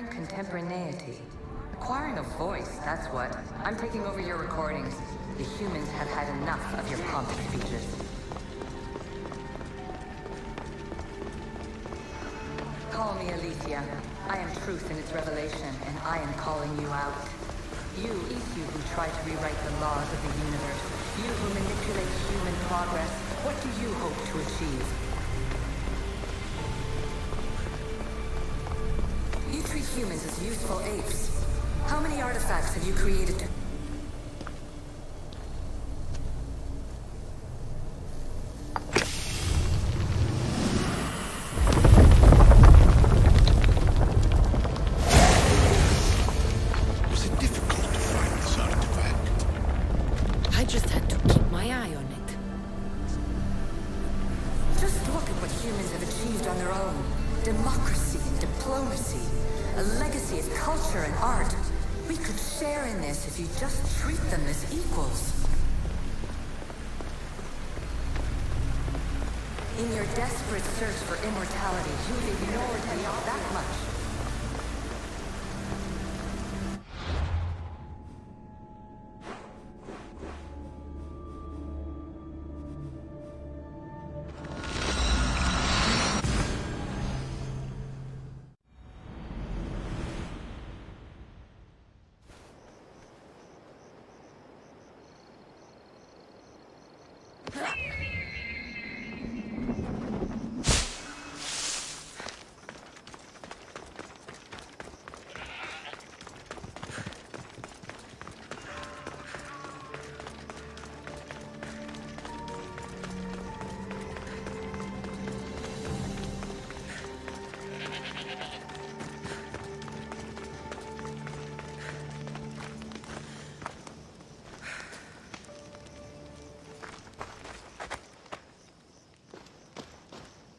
contemporaneity. Acquiring a voice, that's what. I'm taking over your recordings. The humans have had enough of your pompous speeches. Call me Aletheia. I am truth in its revelation, and I am calling you out. You, each you who try to rewrite the laws of the universe, you who manipulate human progress, what do you hope to achieve? You treat humans as useful apes. How many artifacts have you created to... Was it difficult to find this artifact? I just had to keep my eye on it. Just look at what humans have achieved on their own. Democracy and diplomacy. A legacy of culture and art. We could share in this if you just treat them as equals. In your desperate search for immortality, you've ignored me that much.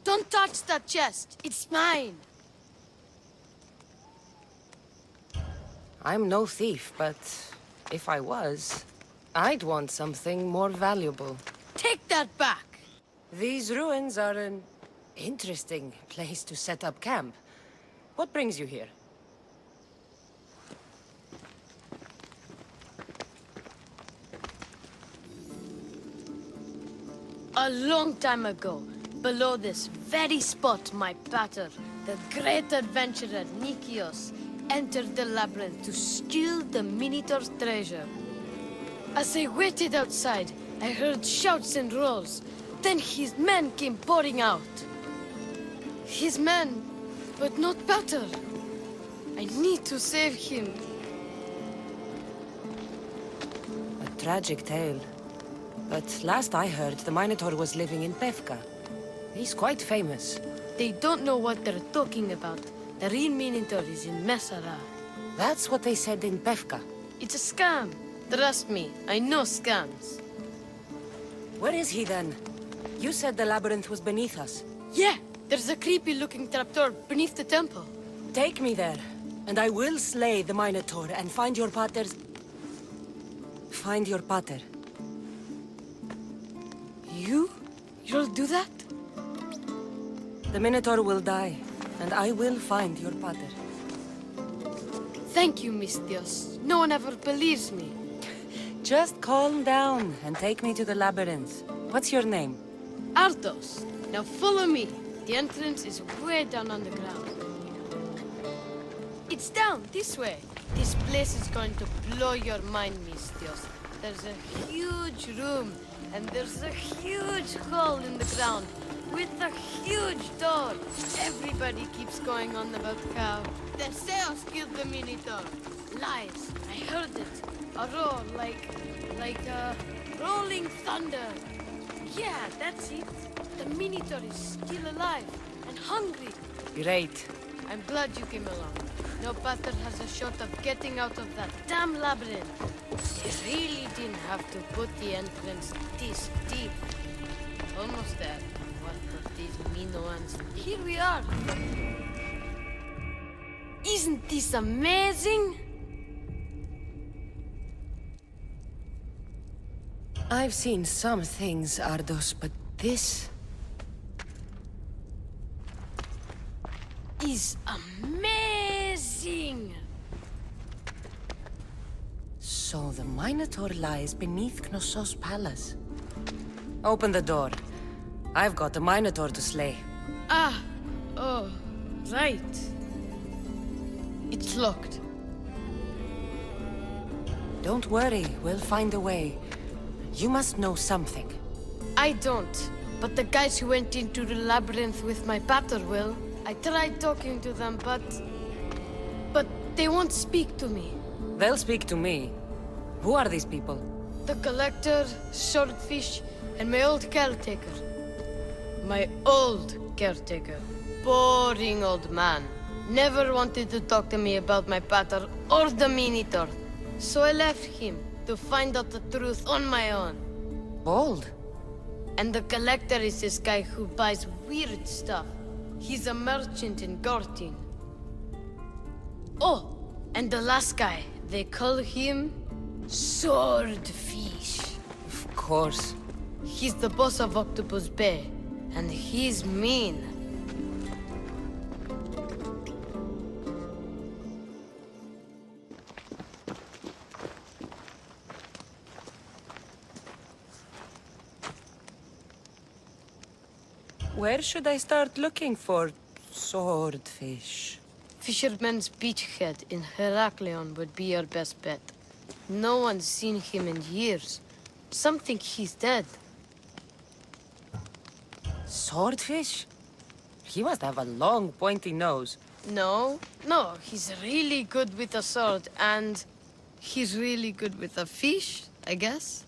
Don't touch that chest. It's mine. I'm no thief, but if I was, I'd want something more valuable. Take that back. These ruins are an interesting place to set up camp. What brings you here? A long time ago, below this very spot, my pater, the great adventurer Nikios, entered the labyrinth to steal the Minotaur's treasure. As I waited outside, I heard shouts and roars. Then his men came pouring out. His men, but not pater. I need to save him. A tragic tale. But last I heard, the Minotaur was living in Pevka. He's quite famous. They don't know what they're talking about. The real Minotaur is in Messara. That's what they said in Pevka. It's a scam. Trust me, I know scams. Where is he then? You said the labyrinth was beneath us. Yeah, there's a creepy-looking trapdoor beneath the temple. Take me there, and I will slay the Minotaur and find your pater's... Find your pater. You'll do that? The Minotaur will die, and I will find your pater. Thank you, Mistios. No one ever believes me. Just calm down and take me to the labyrinth. What's your name? Artos. Now follow me. The entrance is way down on the ground. It's down, this way. This place is going to blow your mind, Mistios. There's a huge room, and there's a huge hole in the ground, with a huge door. Everybody keeps going on about how the Zeus killed the Minotaur. Lies. I heard it. A roar like rolling thunder. Yeah, that's it. The Minotaur is still alive and hungry. Great. I'm glad you came along. No pater has a shot of getting out of that damn labyrinth. They really didn't have to put the entrance this deep. Almost there. What of these Minoans? Here we are. Isn't this amazing? I've seen some things, Ardos, but this... Is amazing! boring. So the Minotaur lies beneath Knossos' palace. Open the door. I've got a Minotaur to slay. Ah, oh, right. It's locked. Don't worry, we'll find a way. You must know something. I don't, but the guys who went into the labyrinth with my pater will. I tried talking to them, but they won't speak to me. They'll speak to me. Who are these people? The collector, swordfish, and my old caretaker. My old caretaker. Boring old man. Never wanted to talk to me about my pater or the Minotaur. So I left him to find out the truth on my own. Bold. And the collector is this guy who buys weird stuff. He's a merchant in Gortin. Oh, and the last guy, they call him Swordfish. Of course. He's the boss of Octopus Bay, and he's mean. Where should I start looking for swordfish? Fisherman's Beachhead in Heraklion would be your best bet. No one's seen him in years. Some think he's dead. Swordfish? He must have a long, pointy nose. No, he's really good with a sword, and he's really good with a fish, I guess.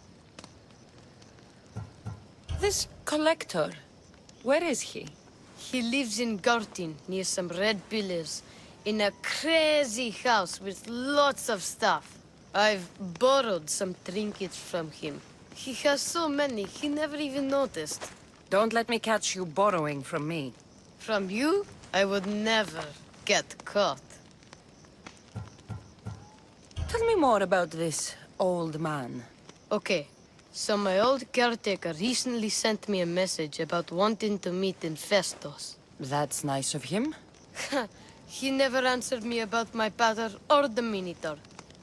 This collector, where is he? He lives in Gortin, near some red pillars, in a crazy house with lots of stuff. I've borrowed some trinkets from him. He has so many, he never even noticed. Don't let me catch you borrowing from me. From you, I would never get caught. Tell me more about this old man. Okay, so my old caretaker recently sent me a message about wanting to meet in Festos. That's nice of him. He never answered me about my pater or the Minotaur.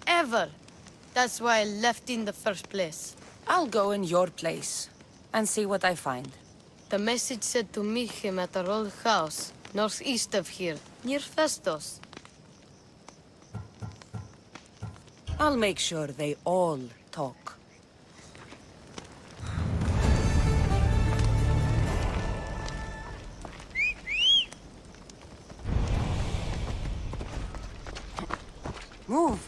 Ever. That's why I left in the first place. I'll go in your place and see what I find. The message said to meet him at our old house, northeast of here, near Festos. I'll make sure they all talk. Move!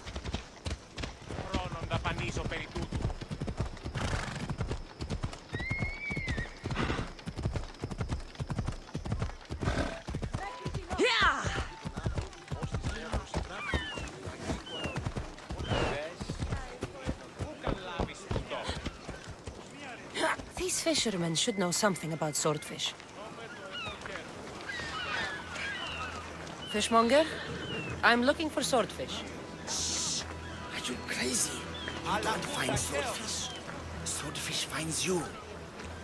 These fishermen should know something about swordfish. Fishmonger? I'm looking for swordfish. Are you crazy? You don't find swordfish. Swordfish finds you.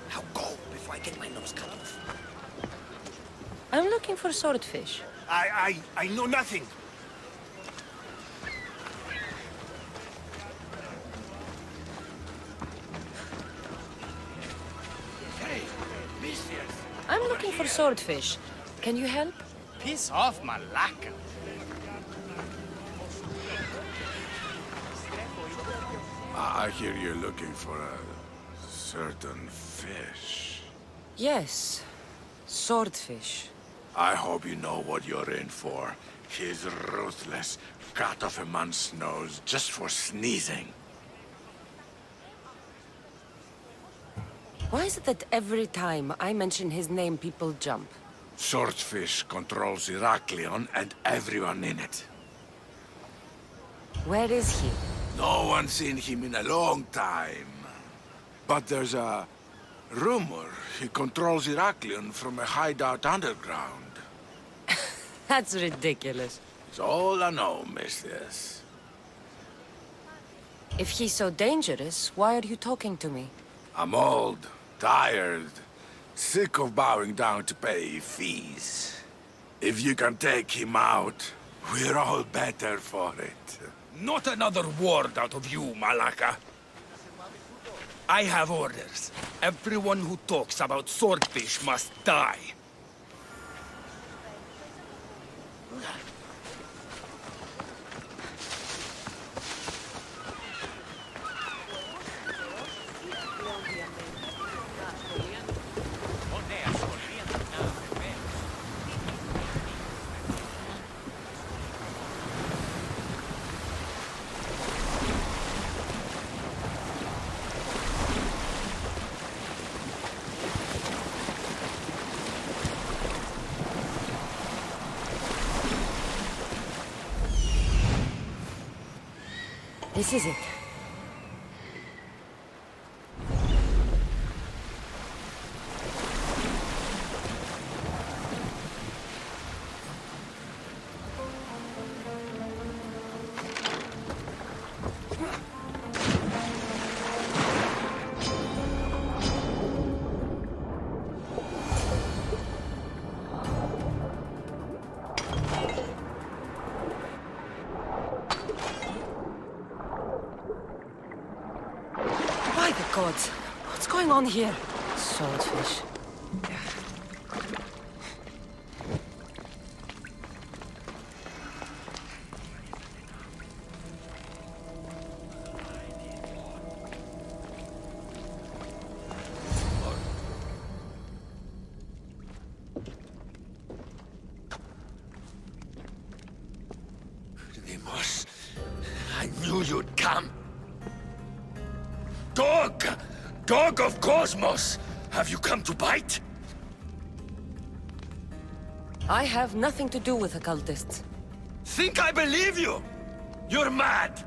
Now go before I get my nose cut off. I'm looking for swordfish. I know nothing. Hey, mistress. I'm looking for swordfish. Can you help? Piss off, malaka. I hear you're looking for a certain fish. Yes. Swordfish. I hope you know what you're in for. He's ruthless. Cut off a man's nose just for sneezing. Why is it that every time I mention his name, people jump? Swordfish controls Heraklion and everyone in it. Where is he? No one's seen him in a long time. But there's a rumor he controls Heraklion from a hideout underground. That's ridiculous. It's all I know, mistress. If he's so dangerous, why are you talking to me? I'm old, tired, sick of bowing down to pay fees. If you can take him out, We're all better for it. Not another word out of you, Malaka. I have orders. Everyone who talks about swordfish must die. This is it. By the gods, what's going on here? Swordfish. Deimos, I knew you'd come. Dog! Dog of Cosmos! Have you come to bite? I have nothing to do with occultists. Think I believe you? You're mad!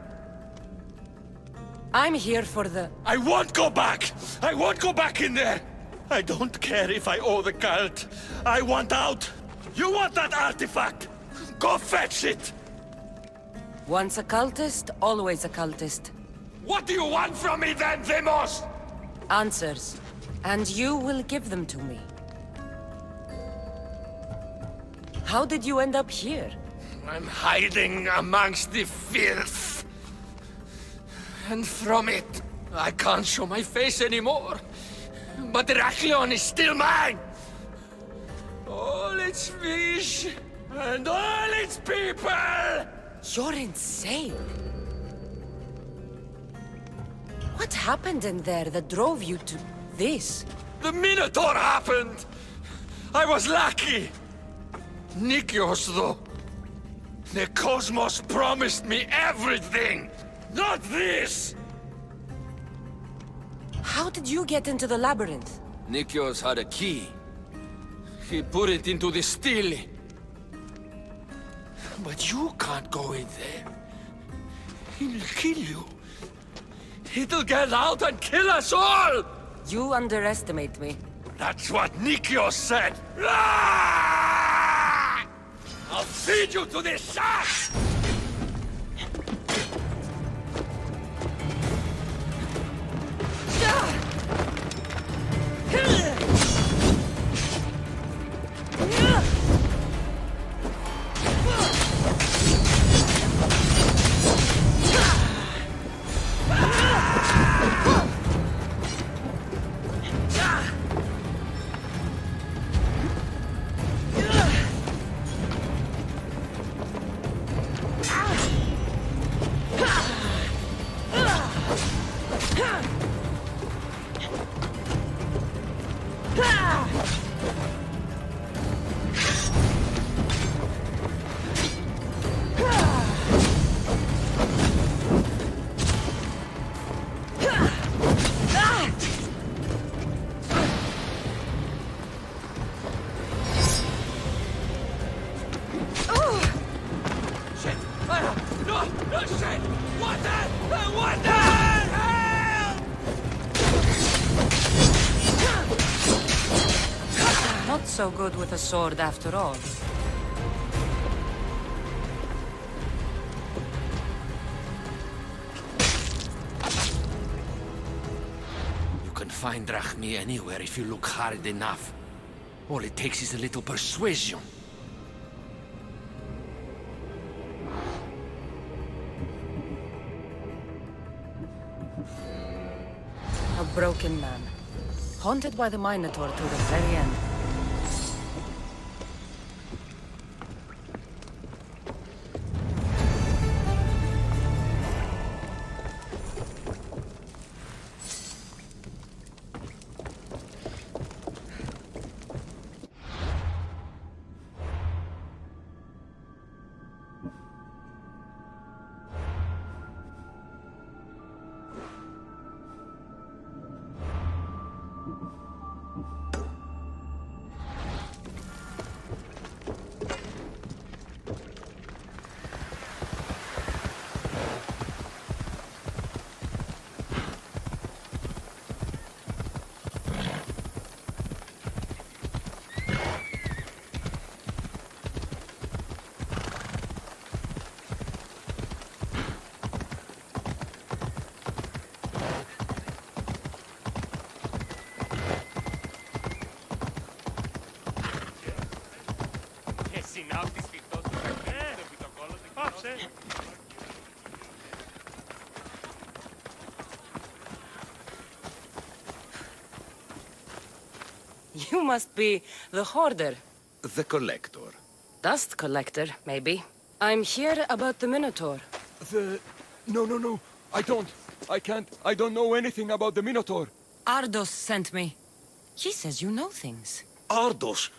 I'm here for the... I won't go back! I won't go back in there! I don't care if I owe the cult. I want out! You want that artifact? Go fetch it! Once a cultist, always a cultist. What do you want from me then, Deimos? Answers. And you will give them to me. How did you end up here? I'm hiding amongst the filth. And from it, I can't show my face anymore. But Heraklion is still mine! All its fish, and all its people! You're insane. What happened in there that drove you to this? The Minotaur happened! I was lucky! Nikios, though. The Cosmos promised me everything! Not this! How did you get into the labyrinth? Nikios had a key. He put it into the stele. But you can't go in there. He'll kill you. It'll get out and kill us all! You underestimate me. That's what Nikios said! Ah! I'll feed you to the sharks! Not so good with a sword after all. You can find Drachmi anywhere if you look hard enough. All it takes is a little persuasion. broken man. Haunted by the Minotaur to the very end. You must be the hoarder. The collector. Dust collector, maybe. I'm here about the Minotaur. No. I can't. I don't know anything about the Minotaur. Ardos sent me. He says you know things. Ardos,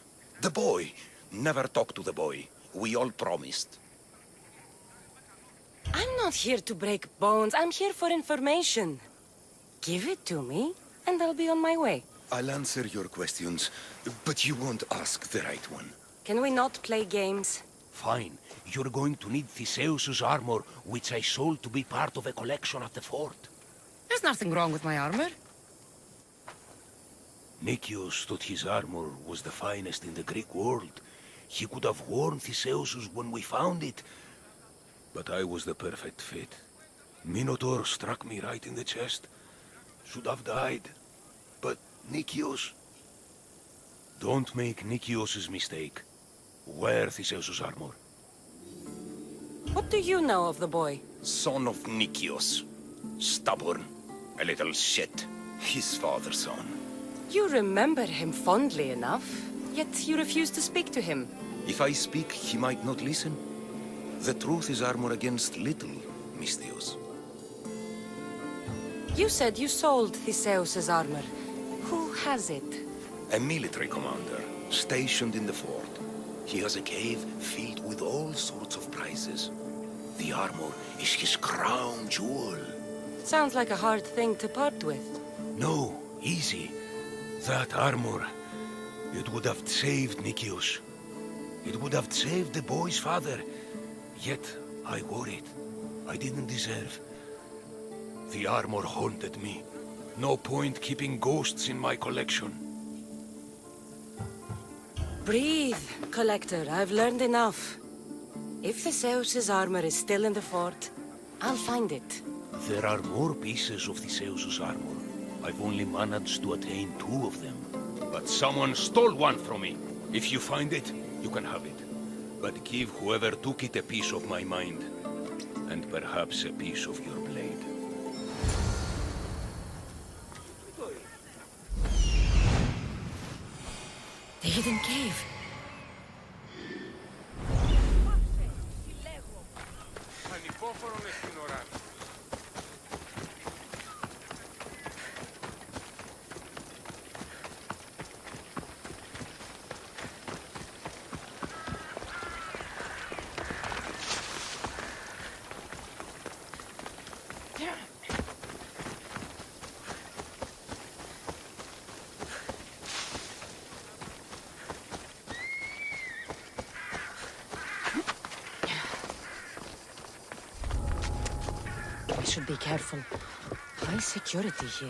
the boy. Never talk to the boy. We all promised. I'm not here to break bones. I'm here for information. Give it to me, and I'll be on my way. I'll answer your questions, but you won't ask the right one. Can we not play games? Fine. You're going to need Theseus's armor, which I sold to be part of a collection at the fort. There's nothing wrong with my armor. Nicias thought his armor was the finest in the Greek world. He could have worn Theseus's when we found it. But I was the perfect fit. Minotaur struck me right in the chest. Should have died. But Nicias... Don't make Nicias's mistake. Wear Theseus's armor. What do you know of the boy? Son of Nicias. Stubborn. A little shit. His father's son. You remember him fondly enough, yet you refuse to speak to him. If I speak, he might not listen. The truth is armor against little, Misthios. You said you sold Theseus's armor. Who has it? A military commander, stationed in the fort. He has a cave filled with all sorts of prizes. The armor is his crown jewel. Sounds like a hard thing to part with. No, easy. That armor, it would have saved Nicias. It would have saved the boy's father. Yet, I wore it. I didn't deserve. The armor haunted me. No point keeping ghosts in my collection. Breathe, Collector. I've learned enough. If Theseus's armor is still in the fort, I'll find it. There are more pieces of Theseus's armor. I've only managed to attain 2 of them. But someone stole one from me. If you find it, you can have it. But give whoever took it a piece of my mind. And perhaps a piece of your blade. The hidden cave. I should be careful. High security here.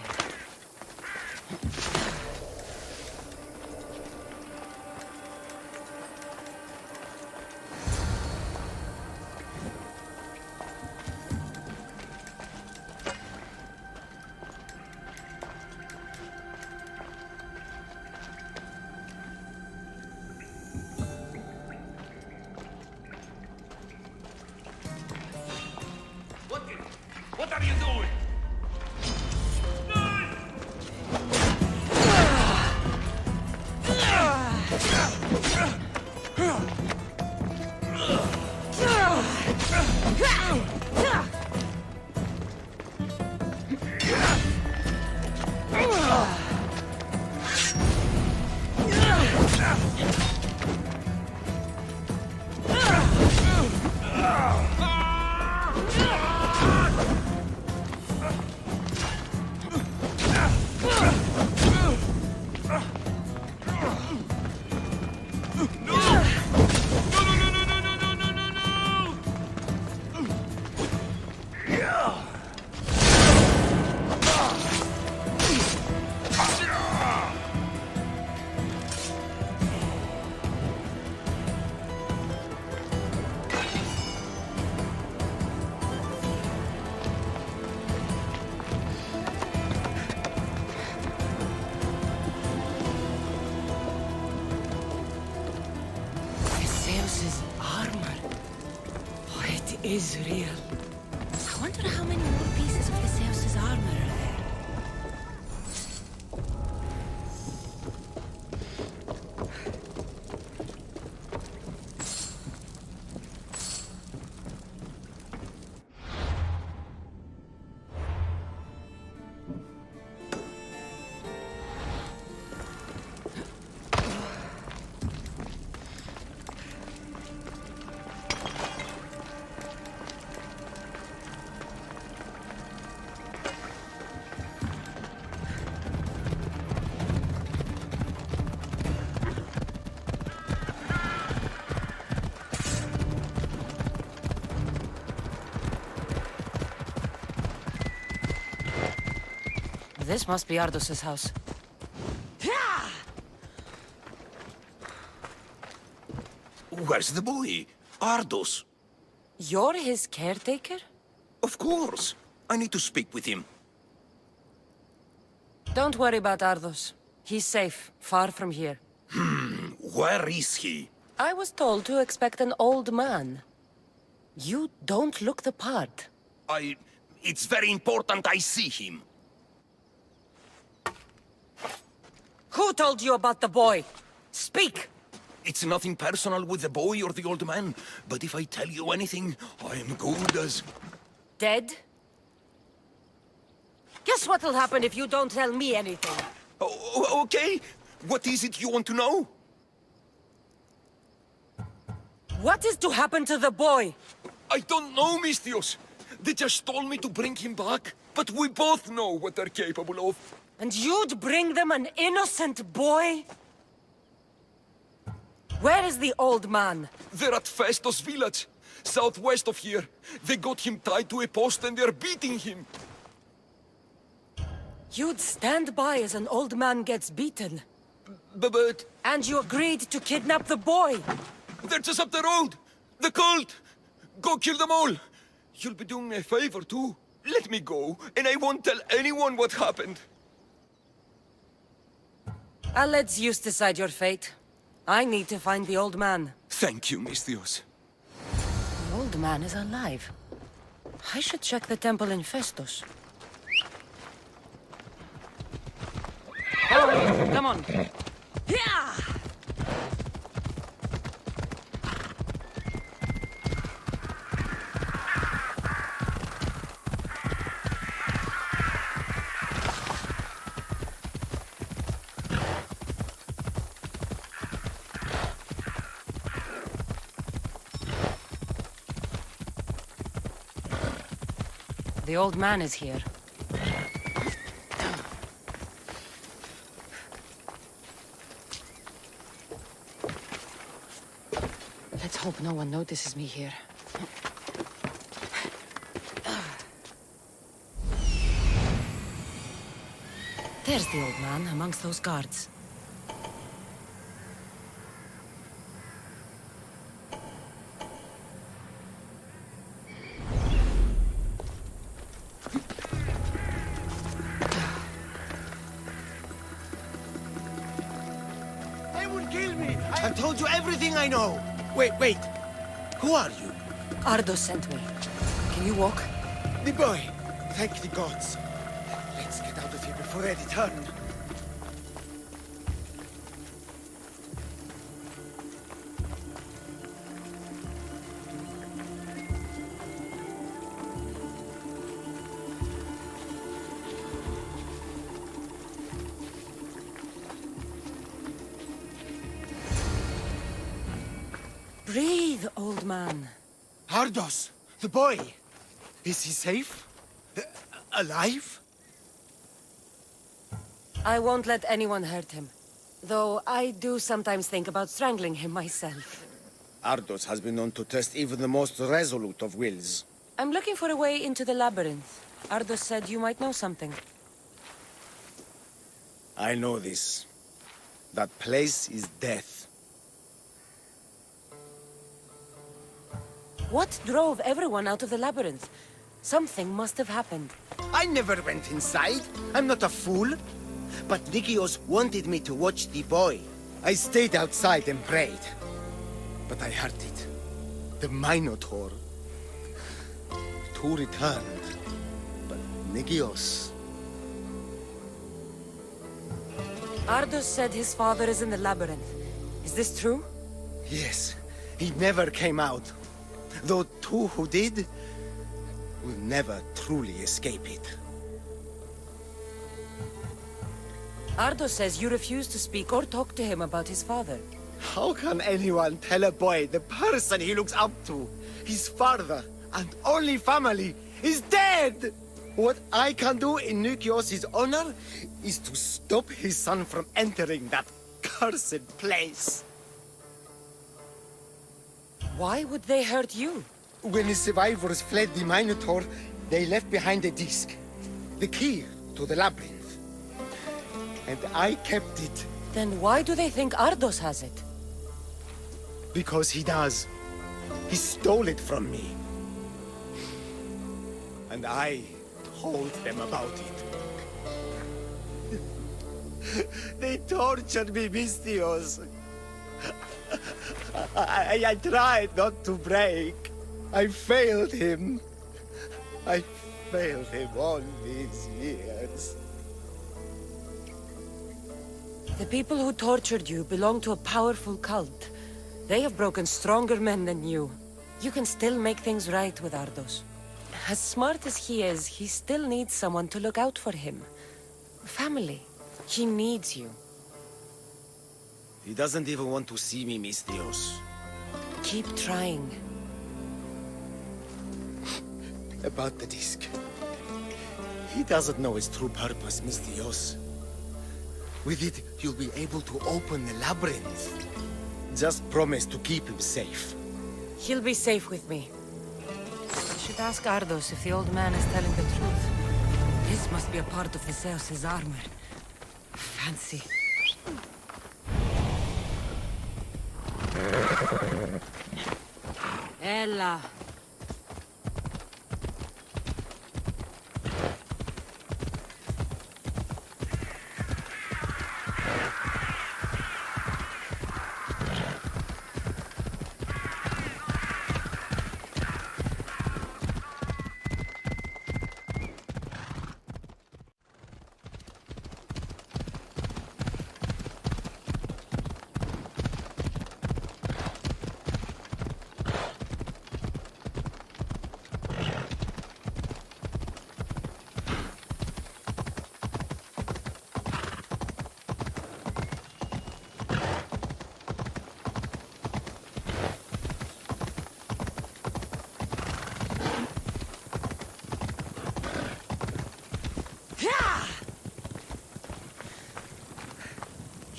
What are you doing? is real. I wonder how many more pieces of this house's armor are there. This must be Ardos's house. Where's the boy? Ardos. You're his caretaker? Of course. I need to speak with him. Don't worry about Ardos. He's safe, far from here. Where is he? I was told to expect an old man. You don't look the part. It's very important I see him. Who told you about the boy? Speak! It's nothing personal with the boy or the old man, but if I tell you anything, I am good as... Dead? Guess what'll happen if you don't tell me anything? Okay. What is it you want to know? What is to happen to the boy? I don't know, Mistios. They just told me to bring him back, but we both know what they're capable of. And you'd bring them an innocent boy? Where is the old man? They're at Festos village, southwest of here. They got him tied to a post and they're beating him. You'd stand by as an old man gets beaten. But... And you agreed to kidnap the boy. They're just up the road! The cult! Go kill them all! You'll be doing me a favor, too. Let me go, and I won't tell anyone what happened. I'll let Zeus decide your fate. I need to find the old man. Thank you, Mistios. The old man is alive. I should check the temple in Festos. Oh, come on. Yeah! The old man is here. Let's hope no one notices me here. There's the old man amongst those guards. I've told you everything I know. Wait. Who are you? Ardos sent me. Can you walk? The boy. Thank the gods. Let's get out of here before they return. Breathe, old man. Ardos, the boy. Is he safe? Alive? I won't let anyone hurt him. Though I do sometimes think about strangling him myself. Ardos has been known to test even the most resolute of wills. I'm looking for a way into the labyrinth. Ardos said you might know something. I know this. That place is death. What drove everyone out of the labyrinth? Something must have happened. I never went inside. I'm not a fool. But Nikios wanted me to watch the boy. I stayed outside and prayed. But I heard it. The Minotaur. two returned, but Nikios... Ardos said his father is in the labyrinth. Is this true? Yes, he never came out. Though two who did will never truly escape it. Ardos says you refuse to speak or talk to him about his father. How can anyone tell a boy the person he looks up to, his father and only family, is dead? What I can do in Nikios' honor is to stop his son from entering that cursed place. Why would they hurt you? When the survivors fled the Minotaur, they left behind a disc, the key to the labyrinth. And I kept it. Then why do they think Ardos has it? Because he does. He stole it from me. And I told them about it. They tortured me, Mystios. I tried not to break. I failed him. I failed him all these years. The people who tortured you belong to a powerful cult. They have broken stronger men than you. You can still make things right with Ardos. As smart as he is, he still needs someone to look out for him. Family. He needs you. He doesn't even want to see me, Mystios. Keep trying. About the disc. He doesn't know its true purpose, Mystios. With it, you'll be able to open the labyrinth. Just promise to keep him safe. He'll be safe with me. I should ask Ardos if the old man is telling the truth. This must be a part of Theseus' armor. Fancy. Ella.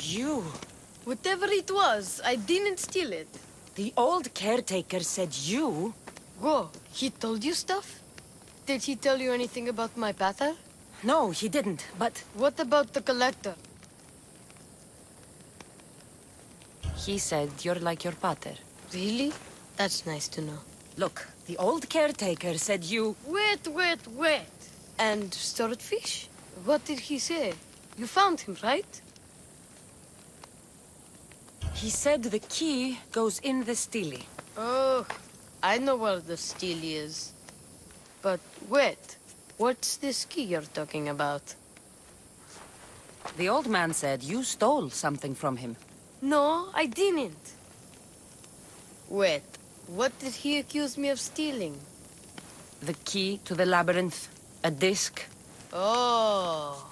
You. Whatever it was, I didn't steal it. The old caretaker said you... Whoa, he told you stuff? Did he tell you anything about my pater? No, he didn't, but... What about the collector? He said you're like your pater. Really? That's nice to know. Look, the old caretaker said you... Wait. And swordfish? What did he say? You found him, right? He said the key goes in the stele. Oh, I know where the stele is. But wait, what's this key you're talking about? The old man said you stole something from him. No, I didn't. Wait, what did he accuse me of stealing? The key to the labyrinth, a disc. Oh.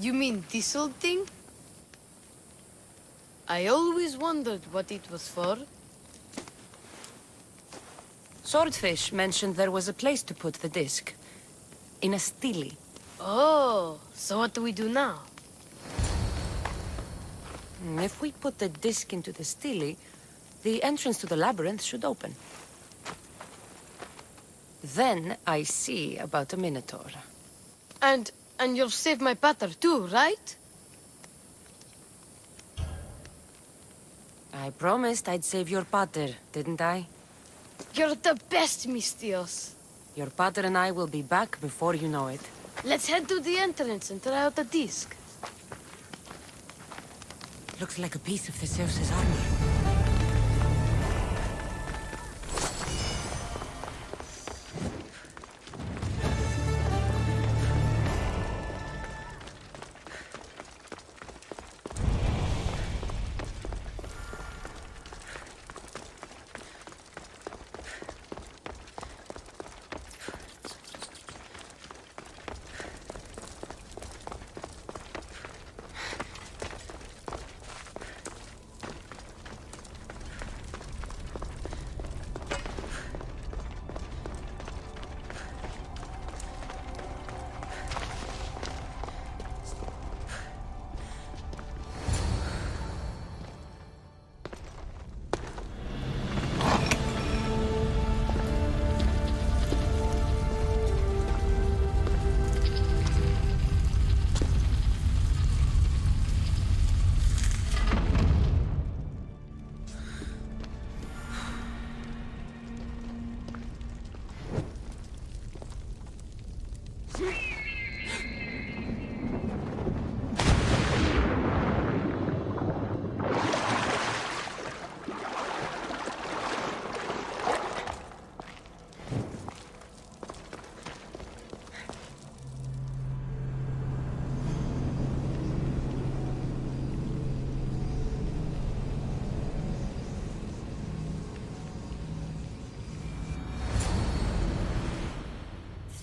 You mean this old thing? I always wondered what it was for. Swordfish mentioned there was a place to put the disc. In a stele. Oh, so what do we do now? If we put the disc into the stele, the entrance to the labyrinth should open. Then I see about a Minotaur. And you'll save my pater too, right? I promised I'd save your pater, didn't I? You're the best, Mystios. Your pater and I will be back before you know it. Let's head to the entrance and try out the disc. Looks like a piece of Theseus's armor.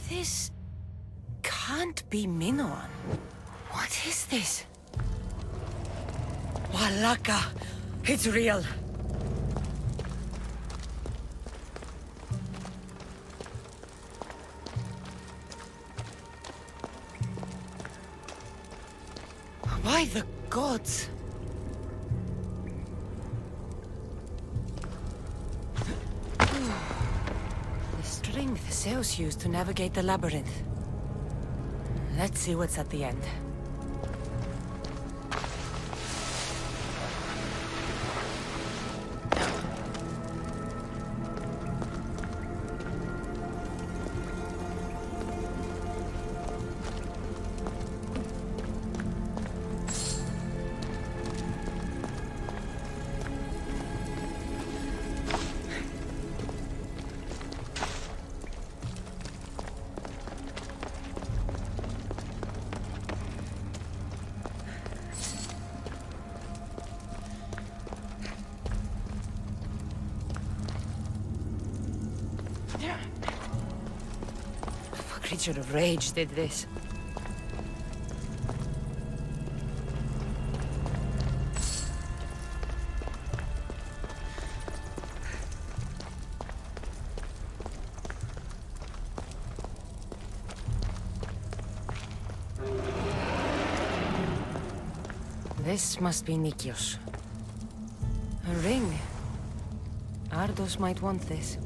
This can't be Minoan. What is this? Walaka! It's real! By the gods! The string Theseus used to navigate the labyrinth. Let's see what's at the end. A creature of rage did this. This must be Nikios. A ring. Ardos might want this.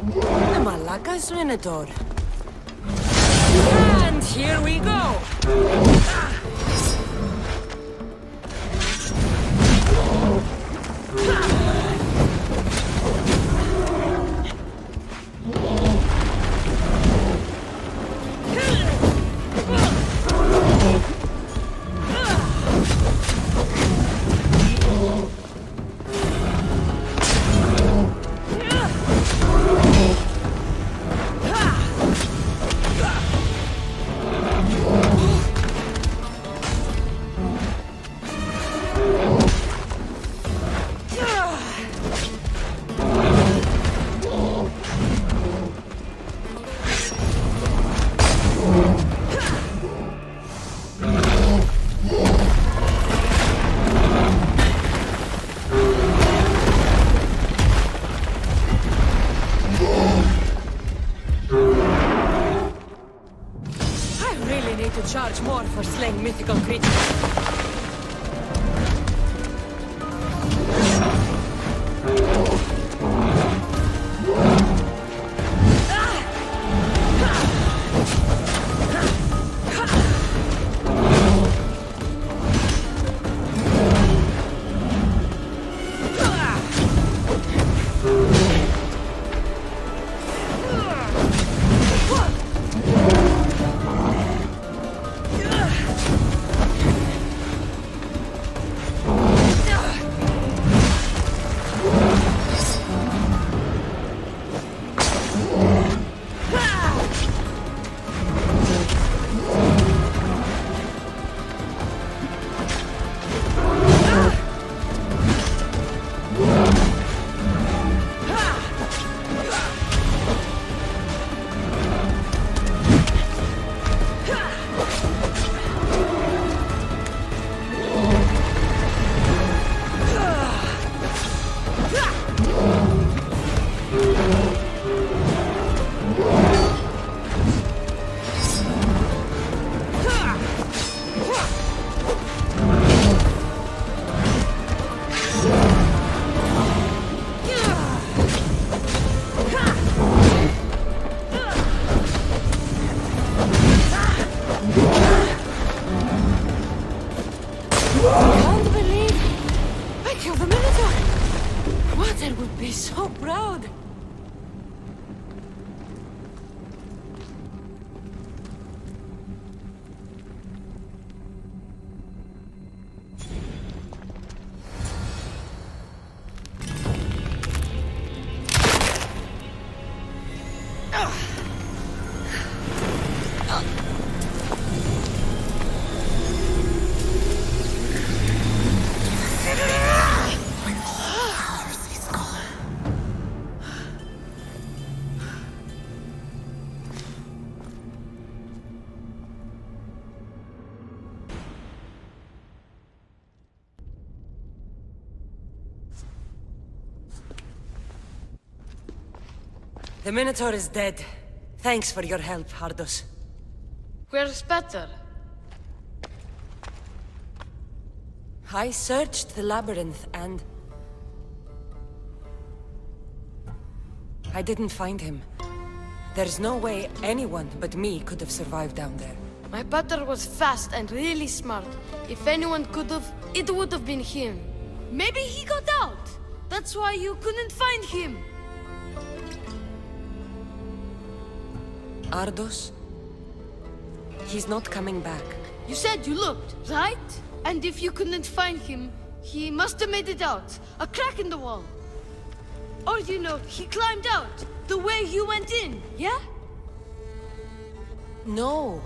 The Malaka's Minotaur. And here we go! Charge more for slaying mythical creatures. The Minotaur is dead. Thanks for your help, Hardos. Where's Peter? I searched the labyrinth and... I didn't find him. There's no way anyone but me could have survived down there. My Peter was fast and really smart. If anyone could have, it would have been him. Maybe he got out. That's why you couldn't find him. Ardos? He's not coming back. You said you looked, right? And if you couldn't find him, he must have made it out. A crack in the wall. Or, you know, he climbed out, the way you went in, yeah? No.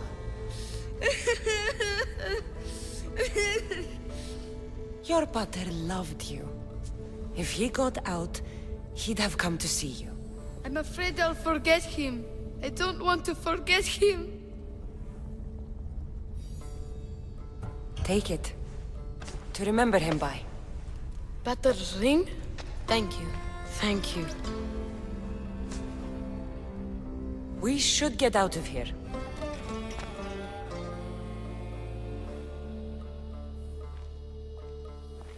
Your pater loved you. If he got out, he'd have come to see you. I'm afraid I'll forget him. I don't want to forget him. Take it. To remember him by. Pater's ring? Thank you. Thank you. We should get out of here.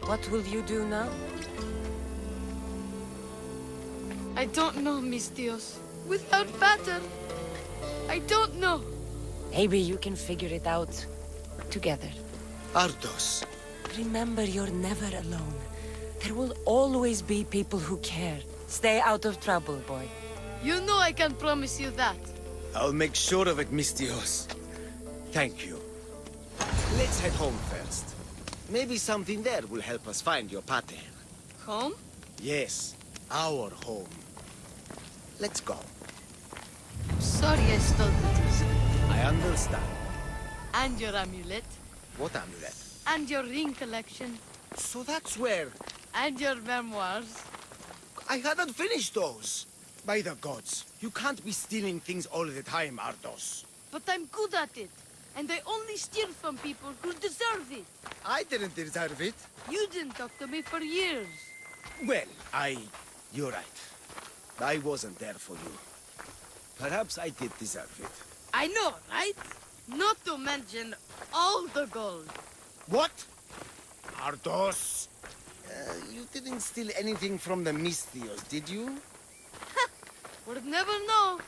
What will you do now? I don't know, Mistios. Without battle, I don't know. Maybe you can figure it out together. Ardos. Remember, you're never alone. There will always be people who care. Stay out of trouble, boy. You know I can promise you that. I'll make sure of it, Mistios. Thank you. Let's head home first. Maybe something there will help us find your pater. Home? Yes, our home. Let's go. I'm sorry I stole it. I understand. And your amulet. What amulet? And your ring collection. So that's where... And your memoirs. I hadn't finished those. By the gods, you can't be stealing things all the time, Ardos. But I'm good at it. And I only steal from people who deserve it. I didn't deserve it. You didn't talk to me for years. Well, you're right. I wasn't there for you. Perhaps I did deserve it. I know, right? Not to mention all the gold. What? Ardos? You didn't steal anything from the Mistios, did you? Would never know.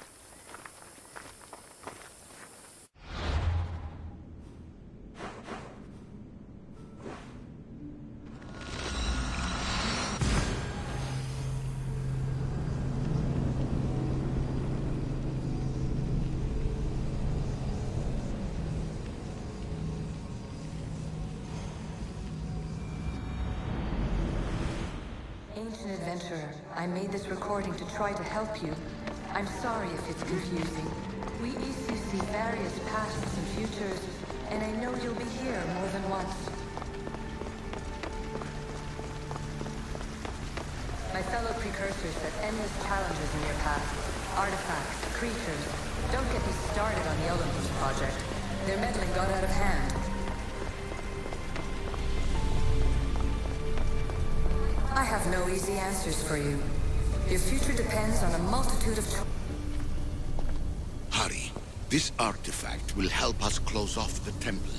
Ancient adventurer, I made this recording to try to help you. I'm sorry if it's confusing. We Isu see various pasts and futures, and I know you'll be here more than once. My fellow precursors set endless challenges in your past. Artifacts, creatures. Don't get me started on the eleventh project. Their meddling got out of hand. I have no easy answers for you. Your future depends on a multitude of Hurry. This artifact will help us close off the temple.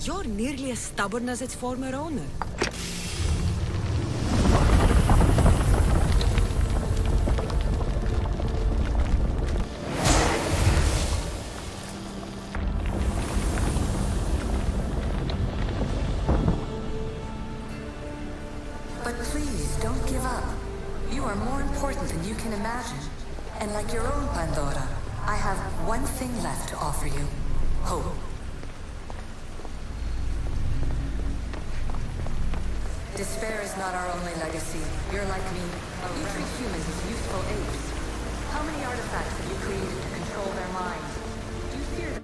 You're nearly as stubborn as its former owner. But please, don't give up. You are more important than you can imagine. And like your own Pandora, I have one thing left to offer you. Hope. Despair is not our only legacy. You're like me. You treat humans as useful apes. How many artifacts have you created to control their minds? Do you fear them?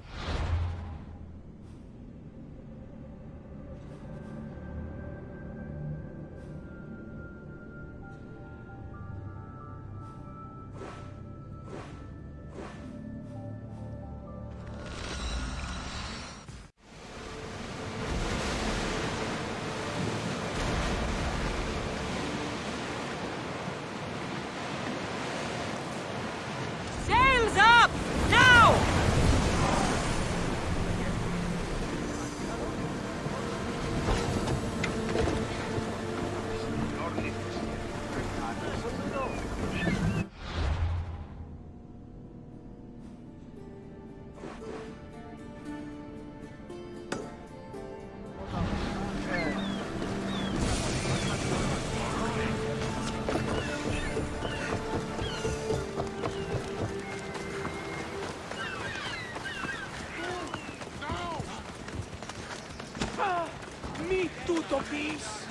Sails up! Now! Mi tutto peace.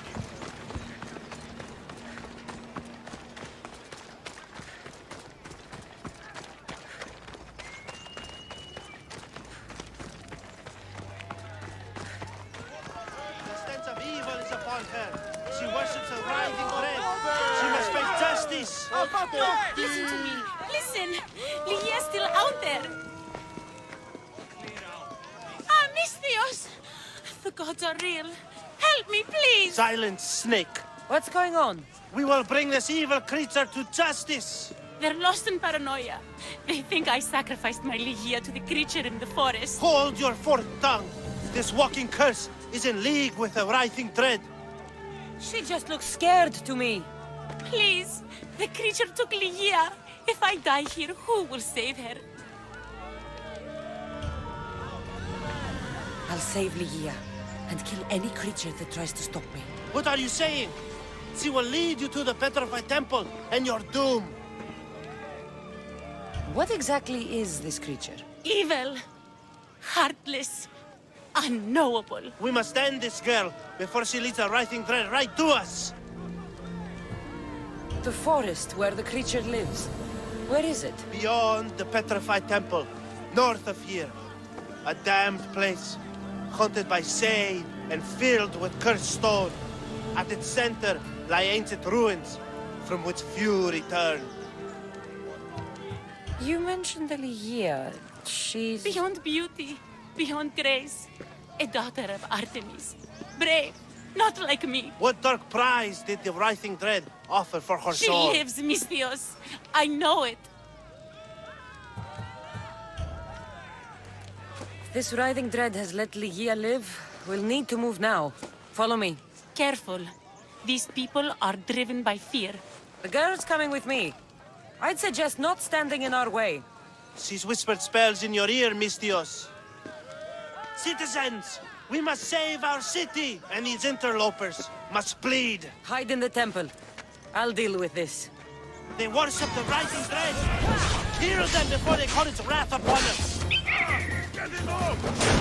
The stench of evil is upon her. She worships a writhing dread. She must face justice. Listen to me. Listen. Lydia's still out there. Ah, Mistios! The gods are real. Help me, please! Silence, snake. What's going on? We will bring this evil creature to justice. They're lost in paranoia. They think I sacrificed my Lydia to the creature in the forest. Hold your forked tongue. This walking curse is in league with a writhing dread. She just looks scared to me. Please, the creature took Ligia. If I die here, who will save her? I'll save Ligia and kill any creature that tries to stop me. What are you saying? She will lead you to the petrified temple, and you're doomed. What exactly is this creature? Evil, heartless, unknowable. We must end this girl before she leads a writhing thread right to us. The forest where the creature lives. Where is it? Beyond the petrified temple, north of here. A damned place, haunted by Say and filled with cursed stone. At its center lie ancient ruins, from which few return. You mentioned Ligia. She's... Beyond beauty, beyond grace. A daughter of Artemis. Brave, not like me. What dark prize did the writhing dread offer for her She soul? lives, Misthios. I know it. If this writhing dread has let Ligia live, we'll need to move now. Follow me. Careful. These people are driven by fear. The girl's coming with me. I'd suggest not standing in our way. She's whispered spells in your ear, Misthios. Citizens, we must save our city, and these interlopers must bleed. Hide in the temple. I'll deal with this. They worship the writhing dread. Kill them before they call its wrath upon us. Get him off!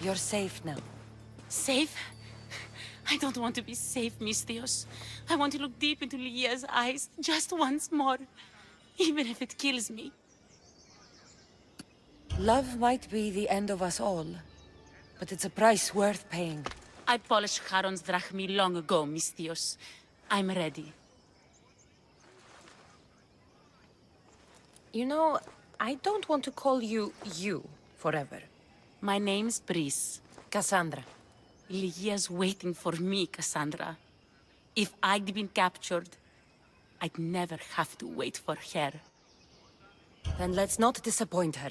You're safe now. Safe? I don't want to be safe, Misthios. I want to look deep into Ligia's eyes just once more, even if it kills me. Love might be the end of us all, but it's a price worth paying. I polished Charon's drachmi long ago, Misthios. I'm ready. You know, I don't want to call you forever. My name's Brice. Kassandra. Ligia's waiting for me, Kassandra. If I'd been captured, I'd never have to wait for her. Then let's not disappoint her.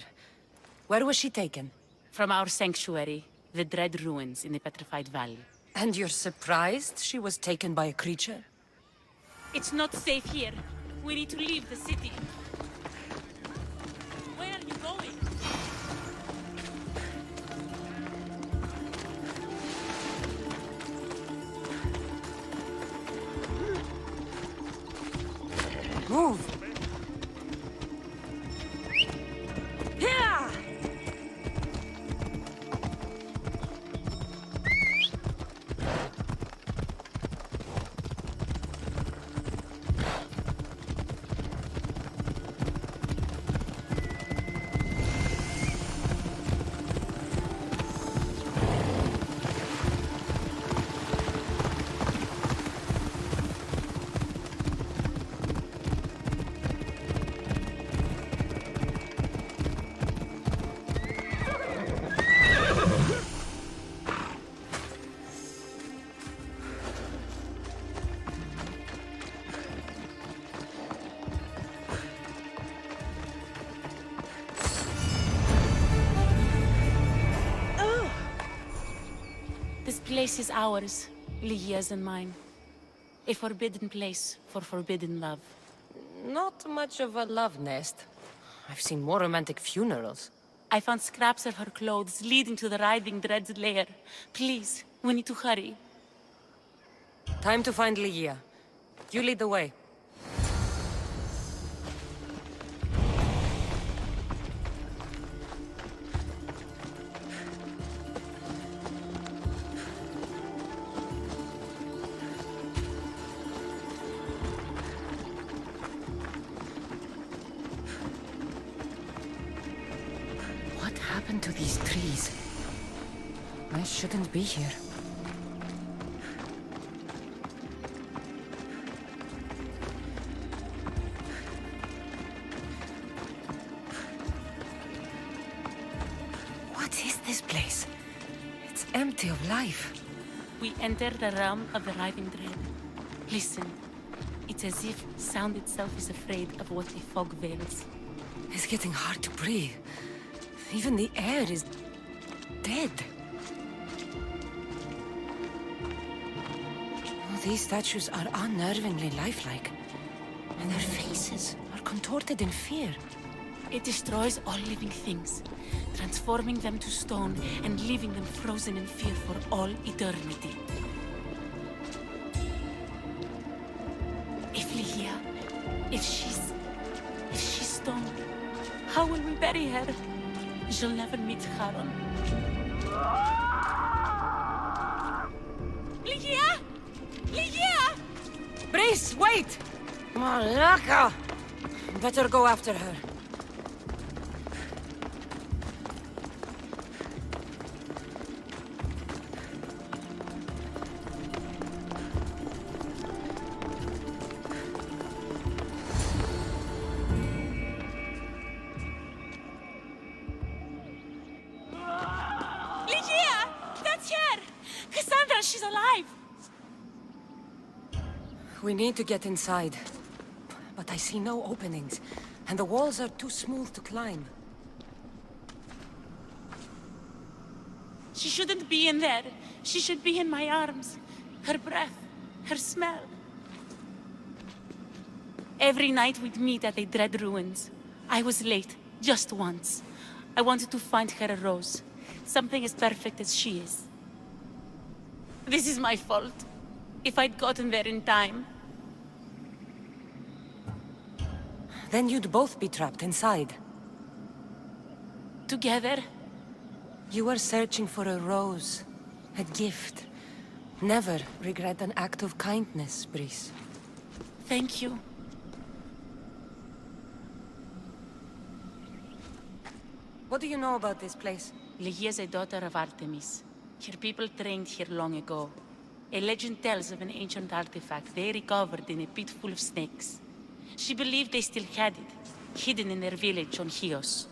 Where was she taken? From our sanctuary, the Dread Ruins in the Petrified Valley. And you're surprised she was taken by a creature? It's not safe here. We need to leave the city. Where are you going? Move! Here! This place is ours, Lygia's and mine. A forbidden place for forbidden love. Not much of a love nest. I've seen more romantic funerals. I found scraps of her clothes leading to the Writhing Dread's lair. Please, we need to hurry. Time to find Lygia. You lead the way. What happened to these trees? I shouldn't be here. What is this place? It's empty of life. We enter the realm of the Writhing Dread. Listen. It's as if sound itself is afraid of what the fog veils. It's getting hard to breathe. Even the air is dead. Oh, these statues are unnervingly lifelike. And their faces are contorted in fear. It destroys all living things, transforming them to stone and leaving them frozen in fear for all eternity. If Lygia, if she's stone, how will we bury her? She'll never meet Charon. Lygia! Lygia! Brice, wait! Malaka! Better go after her. Lygia! That's her! Kassandra, she's alive! We need to get inside. But I see no openings, and the walls are too smooth to climb. She shouldn't be in there. She should be in my arms. Her breath, her smell. Every night we'd meet at the Dread Ruins. I was late, just once. I wanted to find her a rose. Something as perfect as she is. This is my fault. If I'd gotten there in time. Then you'd both be trapped inside. Together? You were searching for a rose. A gift. Never regret an act of kindness, Brice. Thank you. What do you know about this place? Lygia is a daughter of Artemis. Her people trained here long ago. A legend tells of an ancient artifact they recovered in a pit full of snakes. She believed they still had it, hidden in their village on Chios.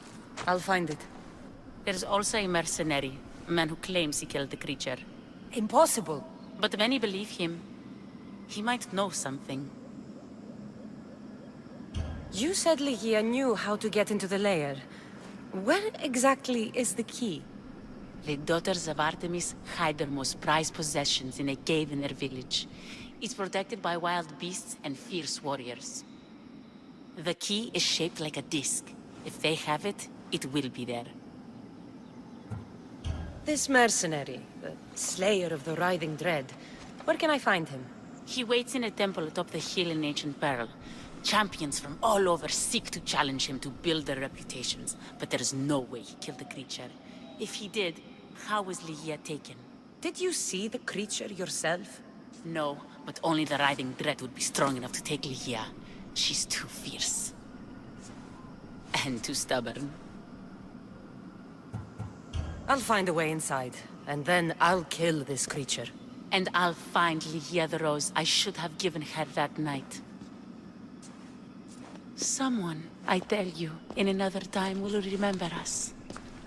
I'll find it. There's also a mercenary, a man who claims he killed the creature. Impossible. But many believe him. He might know something. You said Lygia knew how to get into the lair. Where exactly is the key? The daughters of Artemis hide their most prized possessions in a cave in their village. It's protected by wild beasts and fierce warriors. The key is shaped like a disc. If they have it, it will be there. This mercenary, the slayer of the Writhing Dread, where can I find him? He waits in a temple atop the hill in Ancient Peril. Champions from all over seek to challenge him to build their reputations, but there is no way he killed the creature. If he did, how was Lygia taken? Did you see the creature yourself? No, but only the Writhing Dread would be strong enough to take Lygia. She's too fierce. And too stubborn. I'll find a way inside, and then I'll kill this creature. And I'll find Lygia the rose I should have given her that night. Someone, I tell you, in another time will remember us.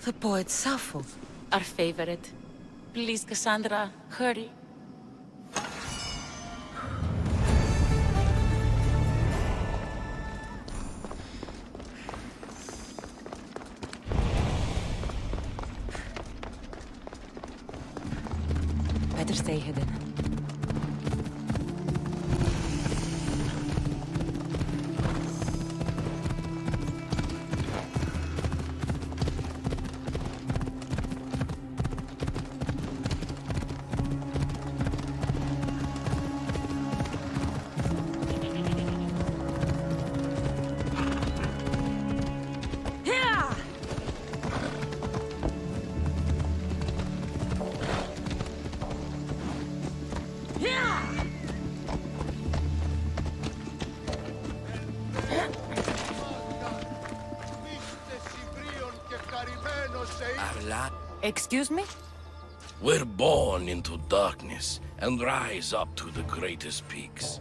The poet Sappho. Our favorite. Please, Kassandra, hurry. Better stay hidden. Excuse me? We're born into darkness and rise up to the greatest peaks,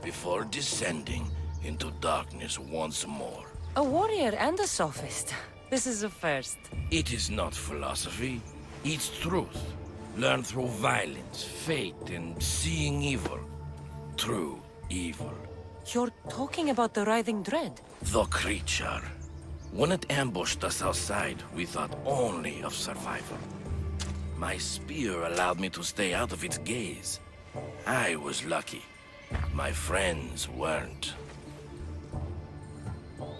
before descending into darkness once more. A warrior and a sophist. This is a first. It is not philosophy, it's truth. Learned through violence, fate, and seeing evil. True evil. You're talking about the writhing dread? The creature. When it ambushed us outside, we thought only of survival. My spear allowed me to stay out of its gaze. I was lucky. My friends weren't.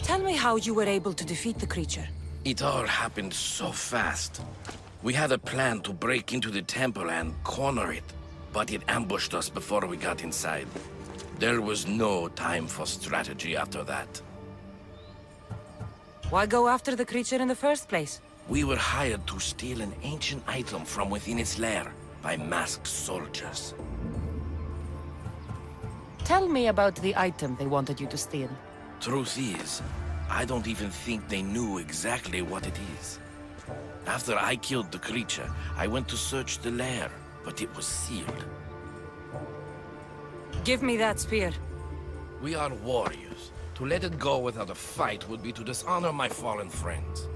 Tell me how you were able to defeat the creature. It all happened so fast. We had a plan to break into the temple and corner it, but it ambushed us before we got inside. There was no time for strategy after that. Why go after the creature in the first place? We were hired to steal an ancient item from within its lair by masked soldiers. Tell me about the item they wanted you to steal. Truth is, I don't even think they knew exactly what it is. After I killed the creature, I went to search the lair, but it was sealed. Give me that spear. We are warriors. To let it go without a fight would be to dishonor my fallen friends.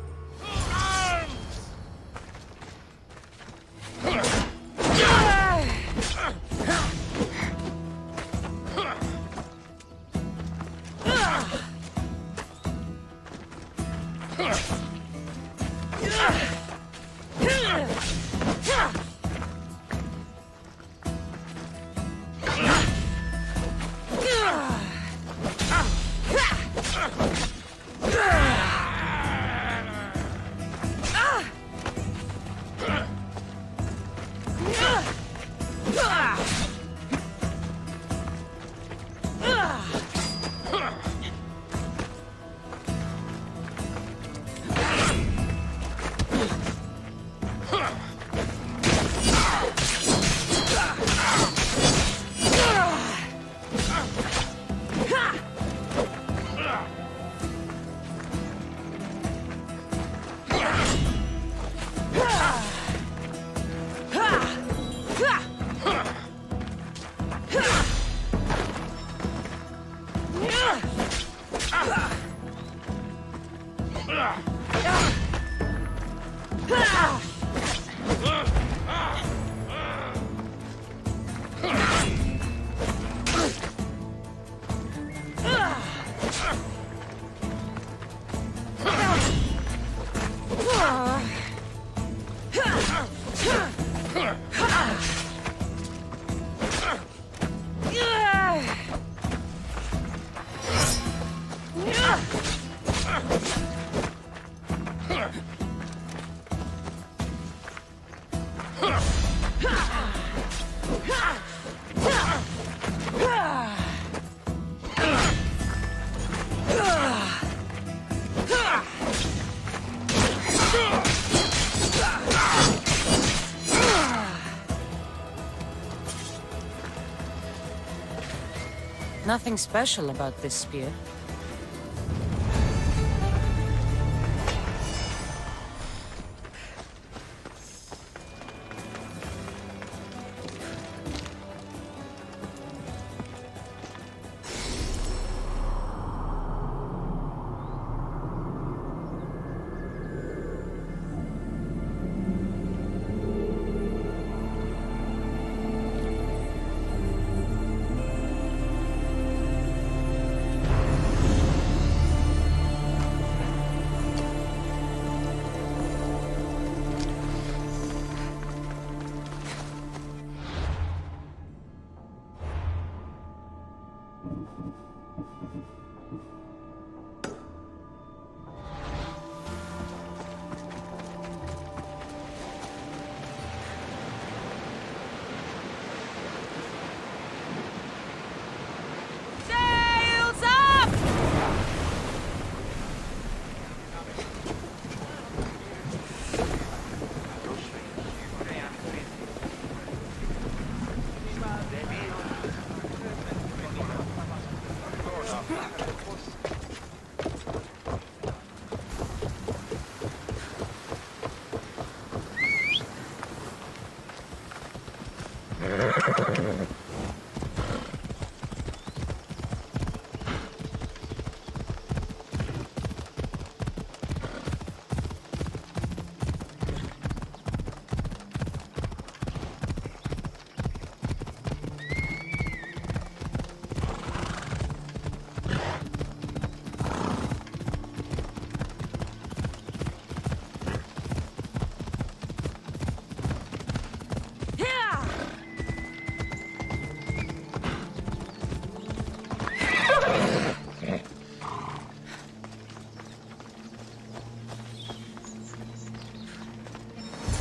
Nothing special about this spear.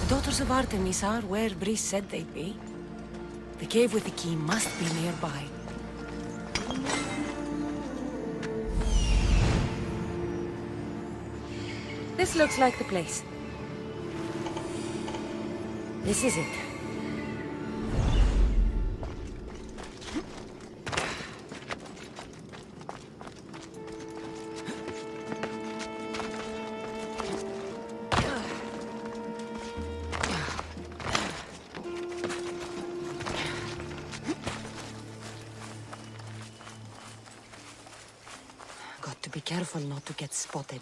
Daughters of Artemis are where Brice said they'd be. The cave with the key must be nearby. This looks like the place. This is it. Got to be careful not to get spotted.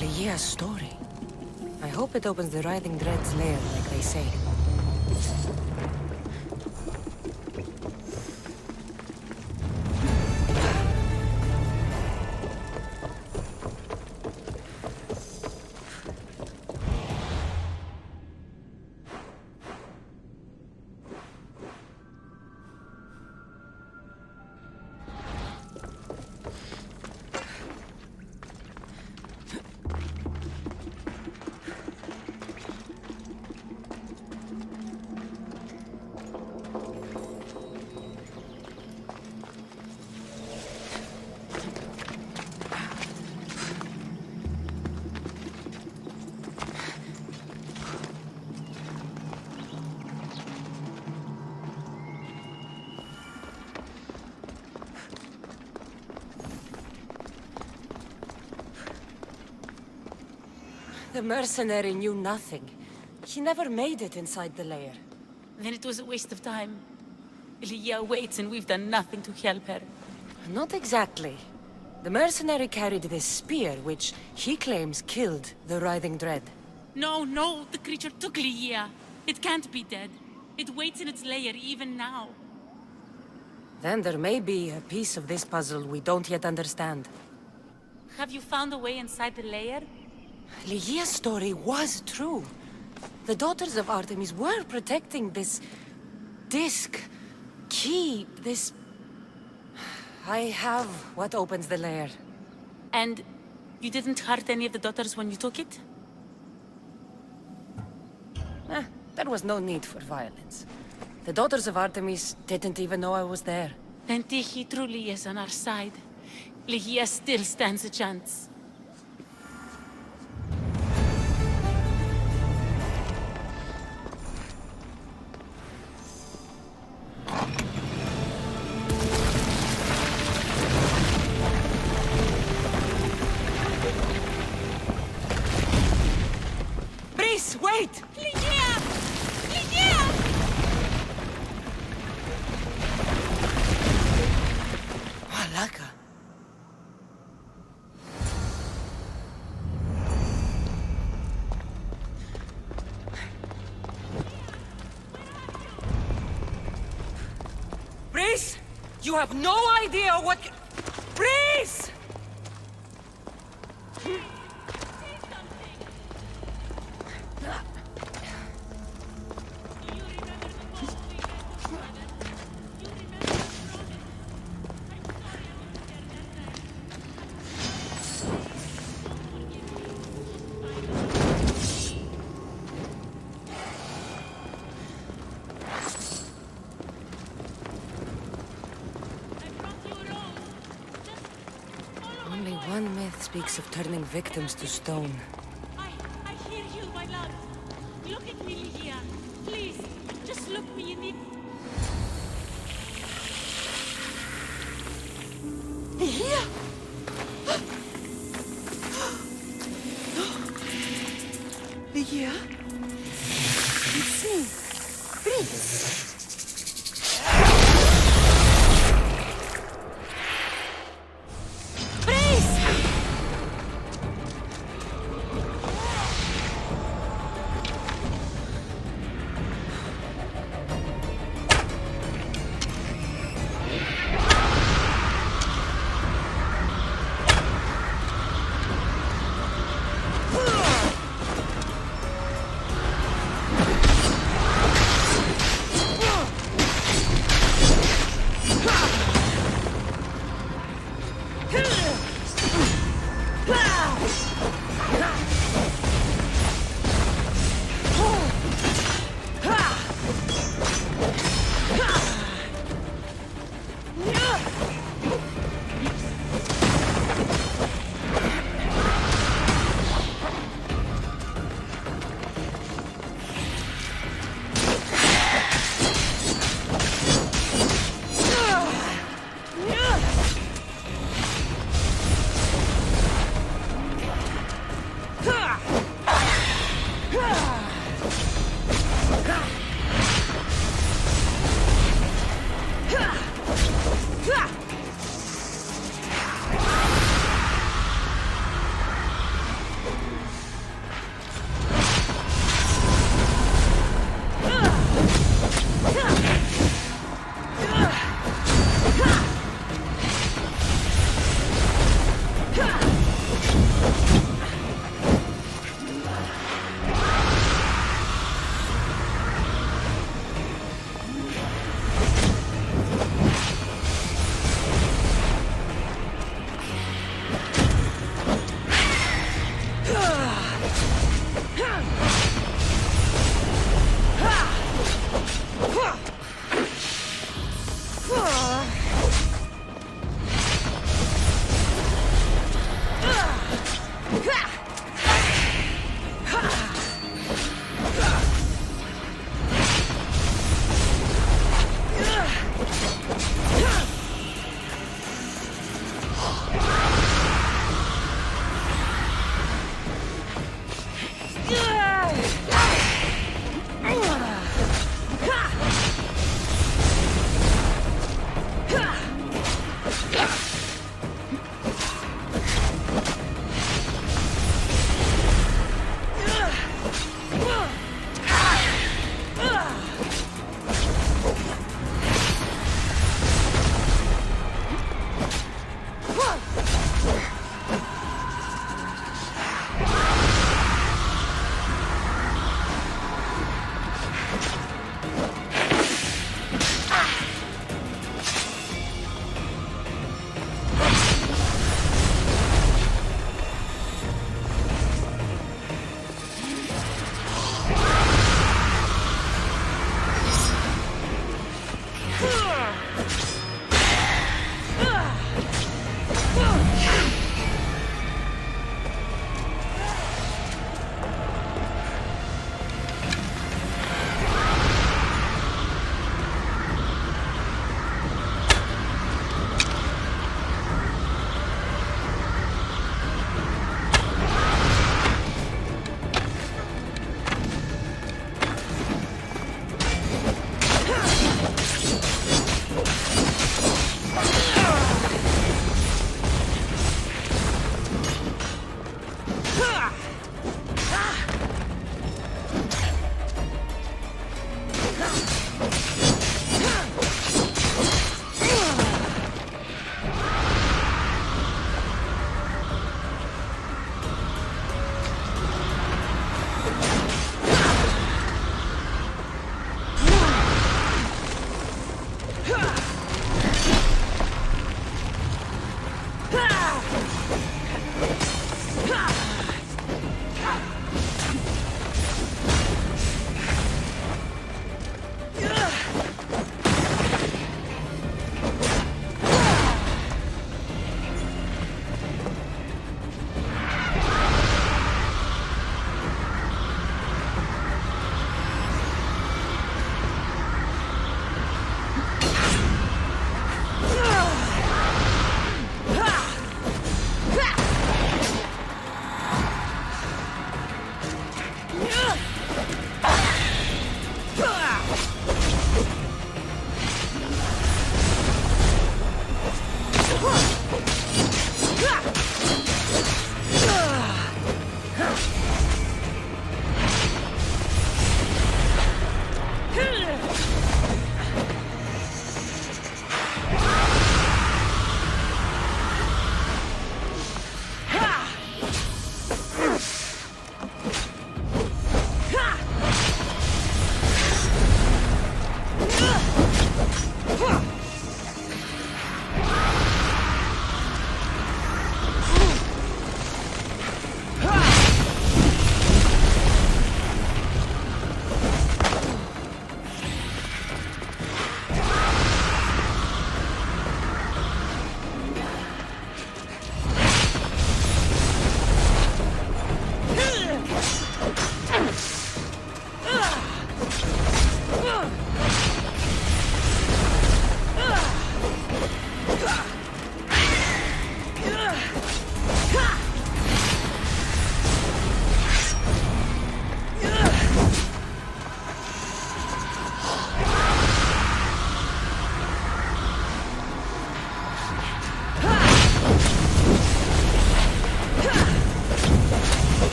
Leah's story. I hope it opens the Writhing Dread's lair, like they say. The mercenary knew nothing. He never made it inside the lair. Then it was a waste of time. Leah waits and we've done nothing to help her. Not exactly. The mercenary carried this spear, which he claims killed the Writhing Dread. No, the creature took Leah. It can't be dead. It waits in its lair even now. Then there may be a piece of this puzzle we don't yet understand. Have you found a way inside the lair? Leah's story was true. The Daughters of Artemis were protecting this disc, key, this... I have what opens the lair. And you didn't hurt any of the daughters when you took it? There was no need for violence. The daughters of Artemis didn't even know I was there. Then Tyche truly is on our side. Ligia still stands a chance. Breeze, wait! Ligia! Ligia! Malaka. Breeze! You have no idea what... Breeze! Only one myth speaks of turning victims to stone. I hear you, my love. Look at me, Ligia. Please, just look me in the... Here! Ligia? It's me. Breeze.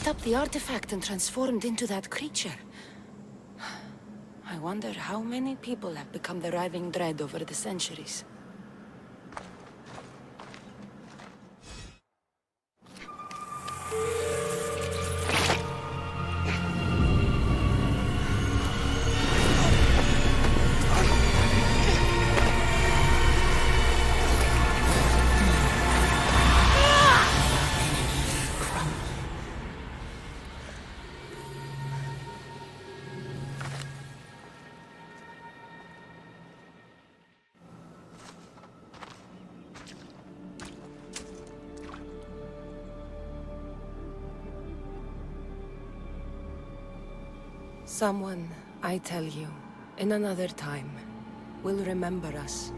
picked up the artifact and transformed into that creature. I wonder how many people have become the riving dread over the centuries. Someone, I tell you, in another time, will remember us.